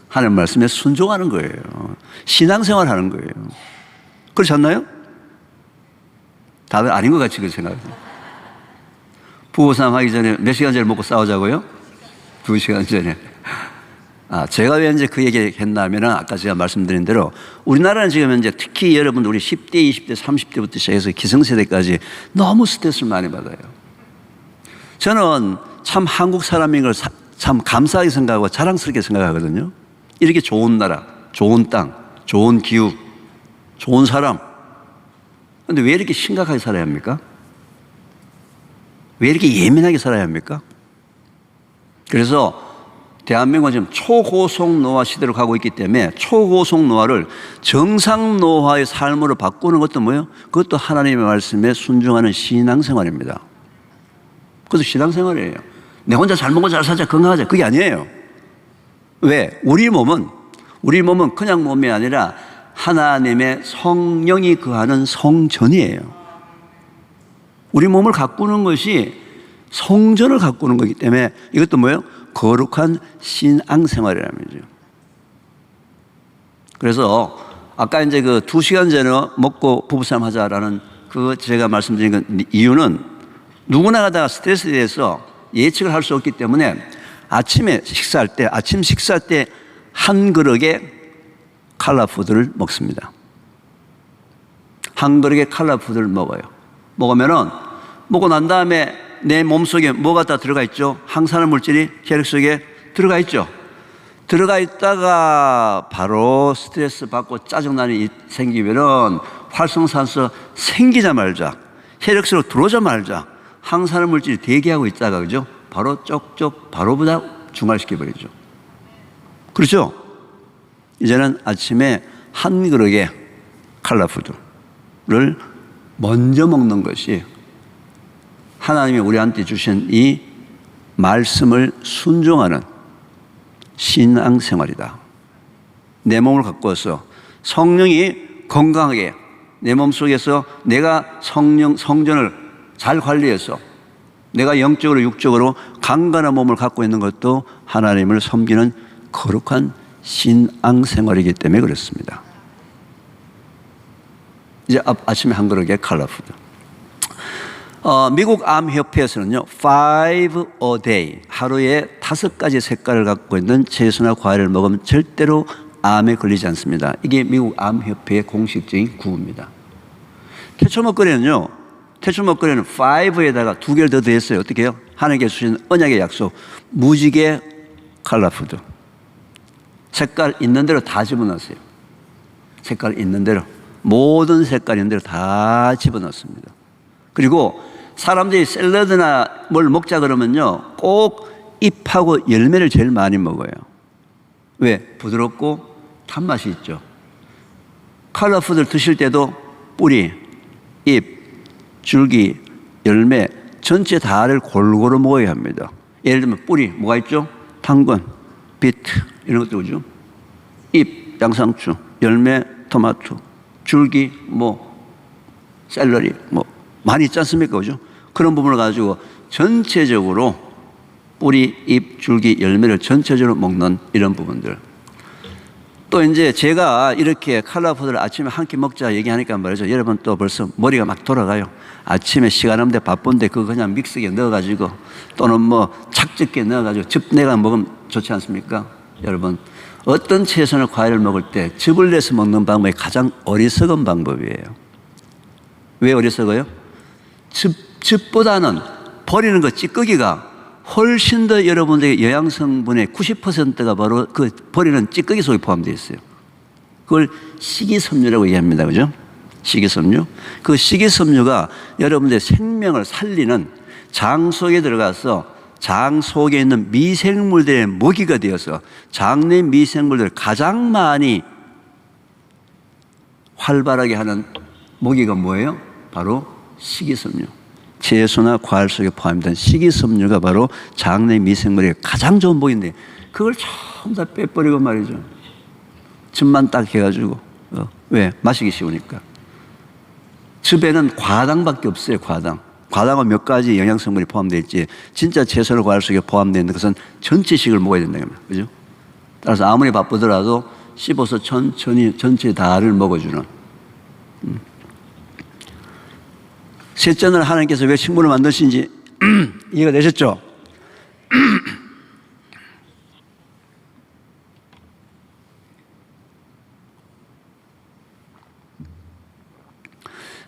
하나님 말씀에 순종하는 거예요. 신앙생활 하는 거예요. 그렇지 않나요? 다들 아닌 것 같이 그 생각해요. 부부싸움 하기 전에 몇 시간 전에 먹고 싸우자고요? 2시간 전에. 제가 왜 이제 그 얘기 했냐면 아까 제가 말씀드린 대로 우리나라는 지금 현재 특히 여러분 우리 10대, 20대, 30대부터 시작해서 기성세대까지 너무 스트레스를 많이 받아요. 저는 참 한국 사람인 걸 참 감사하게 생각하고 자랑스럽게 생각하거든요. 이렇게 좋은 나라, 좋은 땅, 좋은 기후, 좋은 사람. 그런데 왜 이렇게 심각하게 살아야 합니까? 왜 이렇게 예민하게 살아야 합니까? 그래서 대한민국은 지금 초고속 노화 시대로 가고 있기 때문에 초고속 노화를 정상 노화의 삶으로 바꾸는 것도 뭐예요? 그것도 하나님의 말씀에 순종하는 신앙생활입니다. 그것도 신앙생활이에요. 내 혼자 잘 먹고 잘 살자, 건강하자, 그게 아니에요. 왜? 우리 몸은 그냥 몸이 아니라 하나님의 성령이 거하는 성전이에요. 우리 몸을 가꾸는 것이 성전을 가꾸는 거기 때문에 이것도 뭐예요? 거룩한 신앙생활이라는 거죠. 그래서 아까 이제 그 2시간 전에 먹고 부부싸움 하자라는 그 제가 말씀드린 그 이유는 누구나 다 스트레스에 대해서 예측을 할 수 없기 때문에 아침 식사할 때 한 그릇의 칼라푸드를 먹습니다. 한 그릇의 칼라푸드를 먹어요. 먹고 난 다음에 내 몸속에 뭐가 다 들어가 있죠? 항산화 물질이 혈액 속에 들어가 있죠. 들어가 있다가 바로 스트레스 받고 짜증나는 일이 생기면은 활성산소 생기자마자 혈액 속으로 들어오자마자 항산화 물질이 대기하고 있다가 그죠? 바로 쪽쪽 바로보다 중화시켜버리죠. 그렇죠? 이제는 아침에 한 그릇의 칼라푸드를 먼저 먹는 것이 하나님이 우리한테 주신 이 말씀을 순종하는 신앙생활이다. 내 몸을 바꿔서 성령이 건강하게 내 몸속에서 내가 성전을 잘 관리해서 내가 영적으로 육적으로 강건한 몸을 갖고 있는 것도 하나님을 섬기는 거룩한 신앙생활이기 때문에 그렇습니다. 이제 아침에 한 그릇의 칼라푸드. 미국 암협회에서는요, 5 a day, 하루에 5가지 색깔을 갖고 있는 채소나 과일을 먹으면 절대로 암에 걸리지 않습니다. 이게 미국 암협회의 공식적인 구호입니다. 태초 먹거리는 5에다가 2개를 더 더했어요. 어떻게 해요? 하나님께서 주신 언약의 약속, 무지개 칼라푸드. 색깔 있는 대로 다 집어넣었어요. 색깔 있는 대로. 모든 색깔 있는 대로 다 집어넣습니다. 그리고 사람들이 샐러드나 뭘 먹자 그러면요, 꼭 잎하고 열매를 제일 많이 먹어요. 왜? 부드럽고 단맛이 있죠. 칼라푸드를 드실 때도 뿌리, 잎, 줄기, 열매 전체 다를 골고루 먹어야 합니다. 예를 들면 뿌리 뭐가 있죠? 당근, 비트 이런 것도 오죠. 잎, 양상추, 열매, 토마토, 줄기, 샐러리 많이 있지 않습니까? 그죠? 그런 부분을 가지고 전체적으로 뿌리, 잎, 줄기, 열매를 전체적으로 먹는 이런 부분들. 또 이제 제가 이렇게 칼라푸드를 아침에 한 끼 먹자 얘기하니까 말이죠. 여러분 또 벌써 머리가 막 돌아가요. 아침에 시간 없는데 바쁜데 그거 그냥 믹서기에 넣어가지고 또는 착즙기에 넣어가지고 즙 내가 먹으면 좋지 않습니까? 여러분, 어떤 채소나 과일을 먹을 때 즙을 내서 먹는 방법이 가장 어리석은 방법이에요. 왜 어리석어요? 즙보다는 버리는 거 찌꺼기가 훨씬 더 여러분들의 영양성분의 90%가 바로 그 버리는 찌꺼기 속에 포함되어 있어요. 그걸 식이섬유라고 얘기합니다. 그죠? 식이섬유. 그 식이섬유가 여러분들의 생명을 살리는 장 속에 들어가서 장 속에 있는 미생물들의 먹이가 되어서 장내 미생물들을 가장 많이 활발하게 하는 먹이가 뭐예요? 바로 식이섬유. 채소나 과일 속에 포함된 식이섬유가 바로 장내 미생물의 가장 좋은 먹이인데 그걸 전부 다 빼버리고 말이죠. 즙만 딱 해가지고 왜? 마시기 쉬우니까. 즙에는 과당밖에 없어요. 과당은 몇 가지 영양성분이 포함되어 있지 진짜 채소나 과일 속에 포함되어 있는 것은 전체식을 먹어야 된다는 겁니다. 그죠? 따라서 아무리 바쁘더라도 씹어서 천천히 전체 다를 먹어주는. 셋째는 하나님께서 왜 식물을 만드신지 이해가 되셨죠?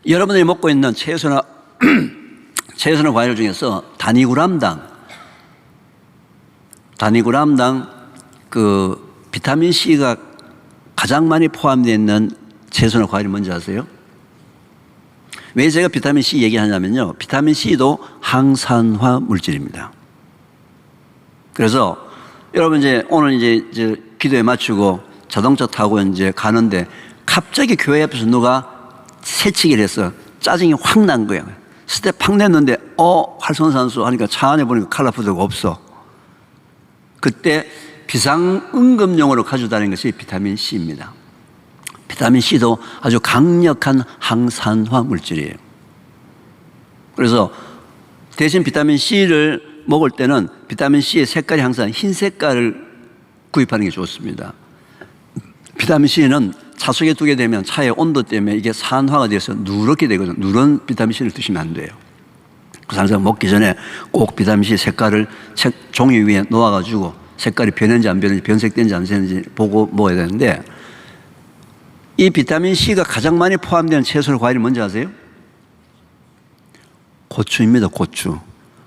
여러분들이 먹고 있는 채소나 과일 중에서 단위그램당 단위그램당 그 비타민 C가 가장 많이 포함되어 있는 채소나 과일이 뭔지 아세요? 왜 제가 비타민 C 얘기하냐면요. 비타민 C도 항산화 물질입니다. 그래서 여러분 이제 오늘 이제 기도에 마치고 자동차 타고 이제 가는데 갑자기 교회 앞에서 누가 새치기를 해서 짜증이 확 난 거예요. 스텝 팍 냈는데 활성산소 하니까 차 안에 보니까 칼라푸드가 없어. 그때 비상응급용으로 가지고 다니는 것이 비타민 C입니다. 비타민 C도 아주 강력한 항산화 물질이에요. 그래서 대신 비타민 C를 먹을 때는 비타민 C의 색깔이 항상 흰 색깔을 구입하는 게 좋습니다. 비타민 C는 차 속에 두게 되면 차의 온도 때문에 이게 산화가 돼서 누렇게 되거든요. 누런 비타민 C를 드시면 안 돼요. 그래서 항상 먹기 전에 꼭 비타민 C 색깔을 책 종이 위에 놓아가지고 색깔이 변했는지 안 변했는지 변색된지 안 변했는지 보고 먹어야 되는데, 이 비타민 C가 가장 많이 포함되는 채소나 과일이 뭔지 아세요? 고추입니다. 고추.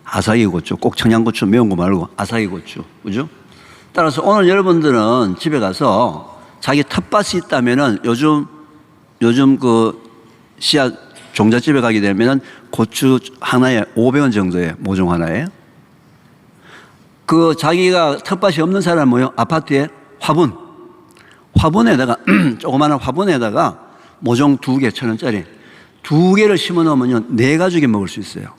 아사히 고추. 꼭 청양고추 매운 거 말고 아사히 고추. 그죠? 따라서 오늘 여러분들은 집에 가서 자기 텃밭이 있다면은 요즘 그 씨앗 종잣집에 가게 되면은 고추 하나에 500원 정도예요. 모종 하나에. 그 자기가 텃밭이 없는 사람은 뭐요? 아파트에 화분에다가 조그마한 화분에다가 모종 2개 1,000원짜리 2개를 심어 놓으면요 4가족이 먹을 수 있어요.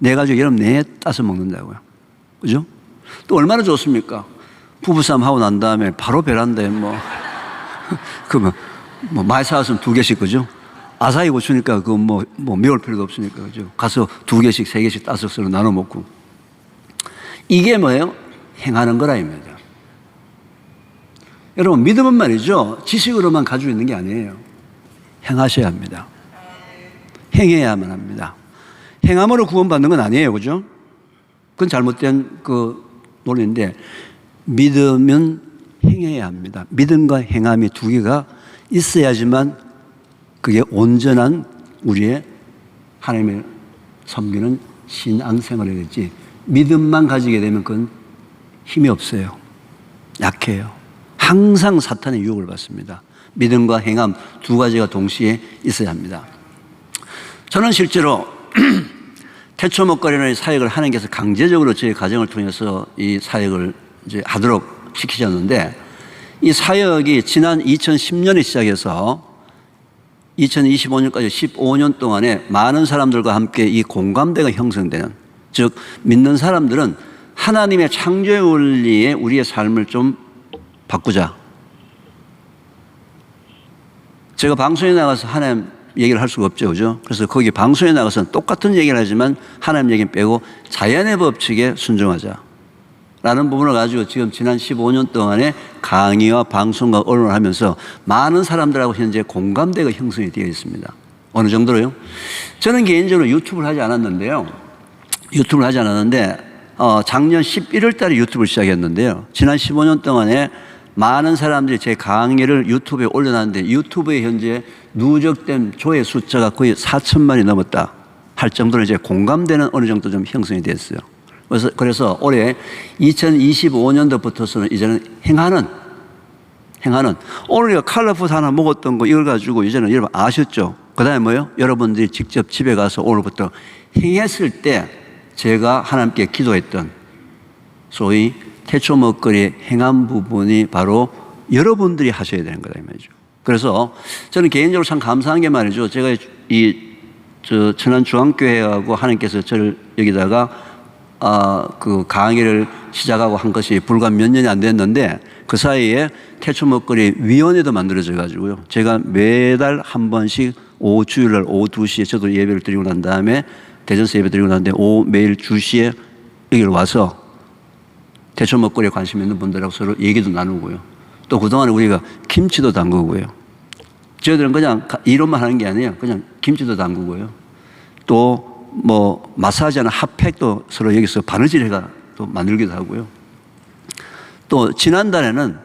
4가족 여러분 4 따서 먹는다고요. 그죠? 또 얼마나 좋습니까? 부부싸움 하고 난 다음에 바로 베란다에 그러면 많이 사왔으면 2개씩, 그죠? 아사히 고추니까 메울 필요도 없으니까, 그죠? 가서 2개씩 3개씩 따서 서로 나눠 먹고. 이게 뭐예요? 행하는 거라 입니다. 여러분, 믿음은 말이죠. 지식으로만 가지고 있는 게 아니에요. 행하셔야 합니다. 행해야만 합니다. 행함으로 구원받는 건 아니에요. 그죠? 그건 잘못된 그 논리인데, 믿음은 행해야 합니다. 믿음과 행함이 2개가 있어야지만 그게 온전한 우리의 하나님을 섬기는 신앙생활이 되지, 믿음만 가지게 되면 그건 힘이 없어요. 약해요. 항상 사탄의 유혹을 받습니다. 믿음과 행함 2가지가 동시에 있어야 합니다. 저는 실제로 태초 먹거리는 사역을 하나님께서 강제적으로 저희 가정을 통해서 이 사역을 이제 하도록 시키셨는데, 이 사역이 지난 2010년에 시작해서 2025년까지 15년 동안에 많은 사람들과 함께 이 공감대가 형성되는, 즉 믿는 사람들은 하나님의 창조의 원리에 우리의 삶을 좀 바꾸자. 제가 방송에 나가서 하나님 얘기를 할 수가 없죠. 그죠? 그래서 거기 방송에 나가서는 똑같은 얘기를 하지만 하나님 얘기는 빼고 자연의 법칙에 순종하자 라는 부분을 가지고 지금 지난 15년 동안에 강의와 방송과 언론을 하면서 많은 사람들하고 현재 공감대가 형성이 되어 있습니다. 어느 정도로요? 저는 개인적으로 유튜브를 하지 않았는데 작년 11월 달에 유튜브를 시작했는데요. 지난 15년 동안에 많은 사람들이 제 강의를 유튜브에 올려놨는데, 유튜브에 현재 누적된 조회 숫자가 거의 4천만이 넘었다 할 정도로 이제 공감대는 어느 정도 좀 형성이 됐어요. 그래서 올해 2025년도부터서는 이제는 행하는 오늘 칼라푸드 하나 먹었던 거 이걸 가지고 이제는 여러분 아셨죠? 그 다음에 뭐예요? 여러분들이 직접 집에 가서 오늘부터 행했을 때 제가 하나님께 기도했던 소위 태초 먹거리의 행한 부분이 바로 여러분들이 하셔야 되는 거다 이 말이죠. 그래서 저는 개인적으로 참 감사한 게 말이죠. 제가 천안중앙교회하고 하나님께서 저를 여기다가 그 강의를 시작하고 한 것이 불과 몇 년이 안 됐는데, 그 사이에 태초 먹거리 위원회도 만들어져 가지고요. 제가 매달 한 번씩 오후 주일날 오후 2시에 저도 예배를 드리고 난 다음에 대전서 예배 드리고 난 다음에 매일 2시에 여기로 와서 태초 먹거리에 관심 있는 분들하고 서로 얘기도 나누고요. 또 그동안에 우리가 김치도 담그고요. 저희들은 그냥 이론만 하는 게 아니에요. 그냥 김치도 담그고요. 또 마사지하는 핫팩도 서로 여기서 바느질해가 또 만들기도 하고요. 또 지난달에는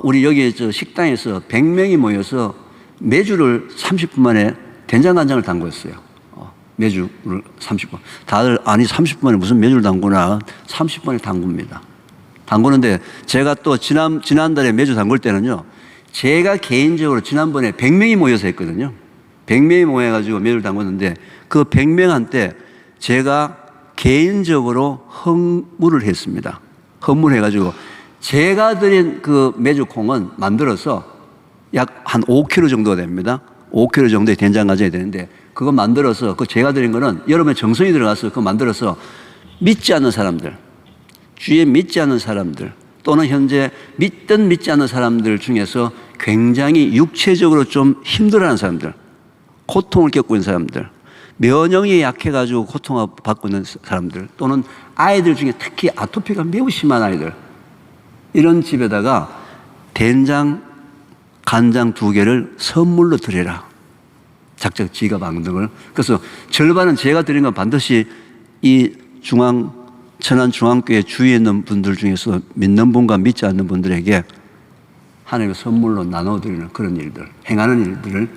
우리 여기 식당에서 100명이 모여서 매주를 30분 만에 된장간장을 담궜어요. 매주를 30분. 다들 아니 30분 만에 무슨 매주를 담그나, 30분에 담굽니다. 담그는데 제가 또 지난달에 매주 담글 때는요, 제가 개인적으로 지난번에 100명이 모여서 했거든요. 100명이 모여가지고 매주 담궜는데 그 100명한테 제가 개인적으로 헌물을 했습니다. 헌물해가지고 제가 드린 그 메주콩은 만들어서 약 한 5kg 정도가 됩니다. 5kg 정도의 된장 가져야 되는데 그거 만들어서 그 제가 드린 거는 여러분의 정성이 들어가서 그거 만들어서 믿지 않는 사람들, 주에 믿지 않는 사람들 또는 현재 믿든 믿지 않는 사람들 중에서 굉장히 육체적으로 좀 힘들어하는 사람들, 고통을 겪고 있는 사람들, 면역력이 약해가지고 고통을 받고 있는 사람들 또는 아이들 중에 특히 아토피가 매우 심한 아이들, 이런 집에다가 된장, 간장 2개를 선물로 드려라. 작작 지갑 앙등을. 그래서 절반은 제가 드린 건 반드시 이 천안중앙교회 주위에 있는 분들 중에서 믿는 분과 믿지 않는 분들에게 하나님의 선물로 나눠드리는 그런 일들, 행하는 일들을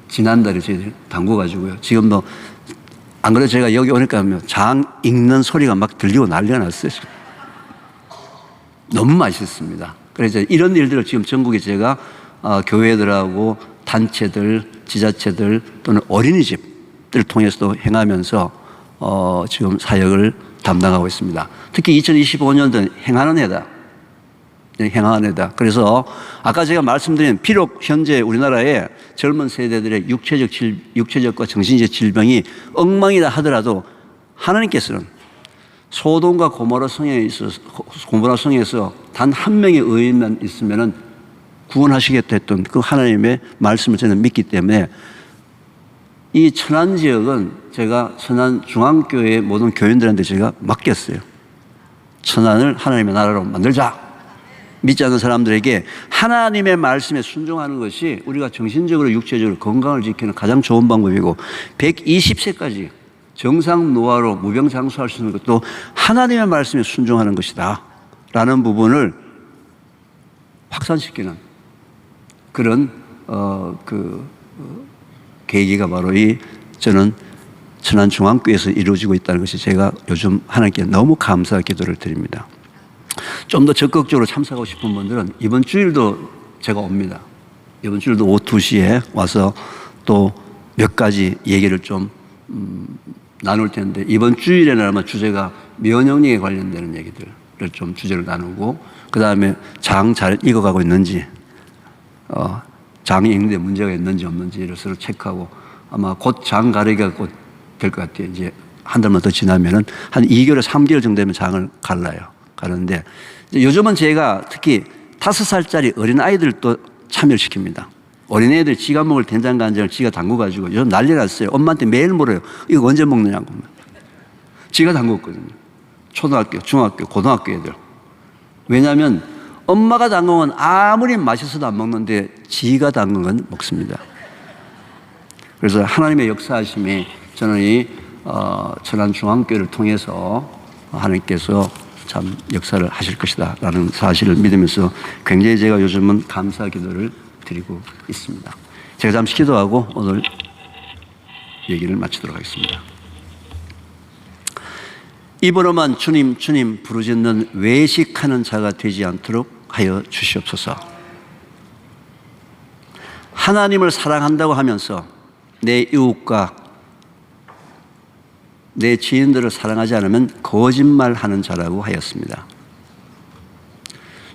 지난달에 저희들이 담궈가지고요. 지금도 안 그래도 제가 여기 오니까 장 읽는 소리가 막 들리고 난리가 났어요. 너무 맛있습니다. 그래서 이런 일들을 지금 전국에 제가 교회들하고 단체들, 지자체들 또는 어린이집들을 통해서도 행하면서 지금 사역을 담당하고 있습니다. 특히 2025년도는 행하는 해다. 행하는 해다. 그래서 아까 제가 말씀드린 비록 현재 우리나라의 젊은 세대들의 육체적과 정신적 질병이 엉망이다 하더라도 하나님께서는 소돔과 고모라 성에서 단 한 명의 의인만 있으면은 구원하시겠다 했던 그 하나님의 말씀을 저는 믿기 때문에 이 천안 지역은 제가 천안중앙교회 모든 교인들한테 제가 맡겼어요. 천안을 하나님의 나라로 만들자. 믿지 않는 사람들에게 하나님의 말씀에 순종하는 것이 우리가 정신적으로 육체적으로 건강을 지키는 가장 좋은 방법이고 120세까지 정상 노화로 무병장수할 수 있는 것도 하나님의 말씀에 순종하는 것이다 라는 부분을 확산시키는 그런 계기가 바로 저는 천안중앙교회에서 이루어지고 있다는 것이 제가 요즘 하나님께 너무 감사 기도를 드립니다. 좀 더 적극적으로 참석하고 싶은 분들은 이번 주일도 제가 옵니다. 이번 주일도 오후 2시에 와서 또 몇 가지 얘기를 좀 나눌 텐데 이번 주일에는 아마 주제가 면역력에 관련되는 얘기들을 좀 주제로 나누고 그 다음에 장 잘 익어가고 있는지 장이 익는데 문제가 있는지 없는지를 서로 체크하고 아마 곧 장 가리기가 곧 될 것 같아요. 이제 한 달만 더 지나면은 한 2개월, 3개월 정도 되면 장을 가르는데 요즘은 제가 특히 5살짜리 어린아이들도 참여를 시킵니다. 어린애들 지가 먹을 된장간장을 지가 담궈가지고 요즘 난리 났어요. 엄마한테 매일 물어요. 이거 언제 먹느냐고. 지가 담궜거든요. 초등학교, 중학교, 고등학교 애들. 왜냐하면 엄마가 담근 건 아무리 맛있어도 안 먹는데 지가 담근 건 먹습니다. 그래서 하나님의 역사하심이 저는 이 천안중앙교회를 통해서 하나님께서 참 역사를 하실 것이다 라는 사실을 믿으면서 굉장히 제가 요즘은 감사 기도를 드리고 있습니다. 제가 잠시 기도하고 오늘 얘기를 마치도록 하겠습니다. 입으로만 주님 주님 부르짖는 외식하는 자가 되지 않도록 하여 주시옵소서. 하나님을 사랑한다고 하면서 내 이웃과 내 지인들을 사랑하지 않으면 거짓말하는 자라고 하였습니다.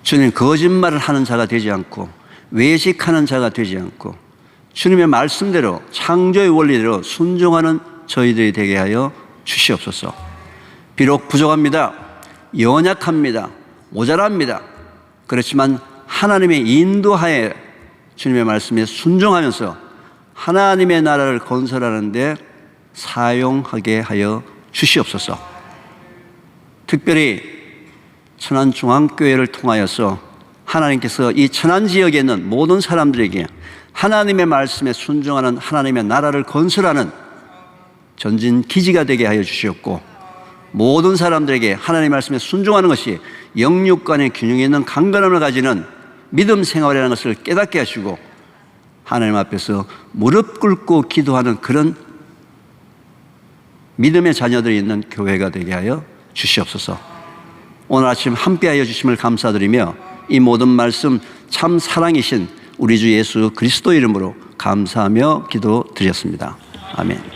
주님, 거짓말을 하는 자가 되지 않고 외식하는 자가 되지 않고 주님의 말씀대로 창조의 원리대로 순종하는 저희들이 되게 하여 주시옵소서. 비록 부족합니다. 연약합니다. 모자랍니다. 그렇지만 하나님의 인도하에 주님의 말씀에 순종하면서 하나님의 나라를 건설하는 데 사용하게 하여 주시옵소서. 특별히 천안중앙교회를 통하여서 하나님께서 이 천안 지역에 있는 모든 사람들에게 하나님의 말씀에 순종하는 하나님의 나라를 건설하는 전진 기지가 되게 하여 주시옵고 모든 사람들에게 하나님의 말씀에 순종하는 것이 영육 간의 균형이 있는 강건함을 가지는 믿음 생활이라는 것을 깨닫게 하시고 하나님 앞에서 무릎 꿇고 기도하는 그런 믿음의 자녀들이 있는 교회가 되게 하여 주시옵소서. 오늘 아침 함께하여 주심을 감사드리며 이 모든 말씀 참 사랑이신 우리 주 예수 그리스도 이름으로 감사하며 기도드렸습니다. 아멘.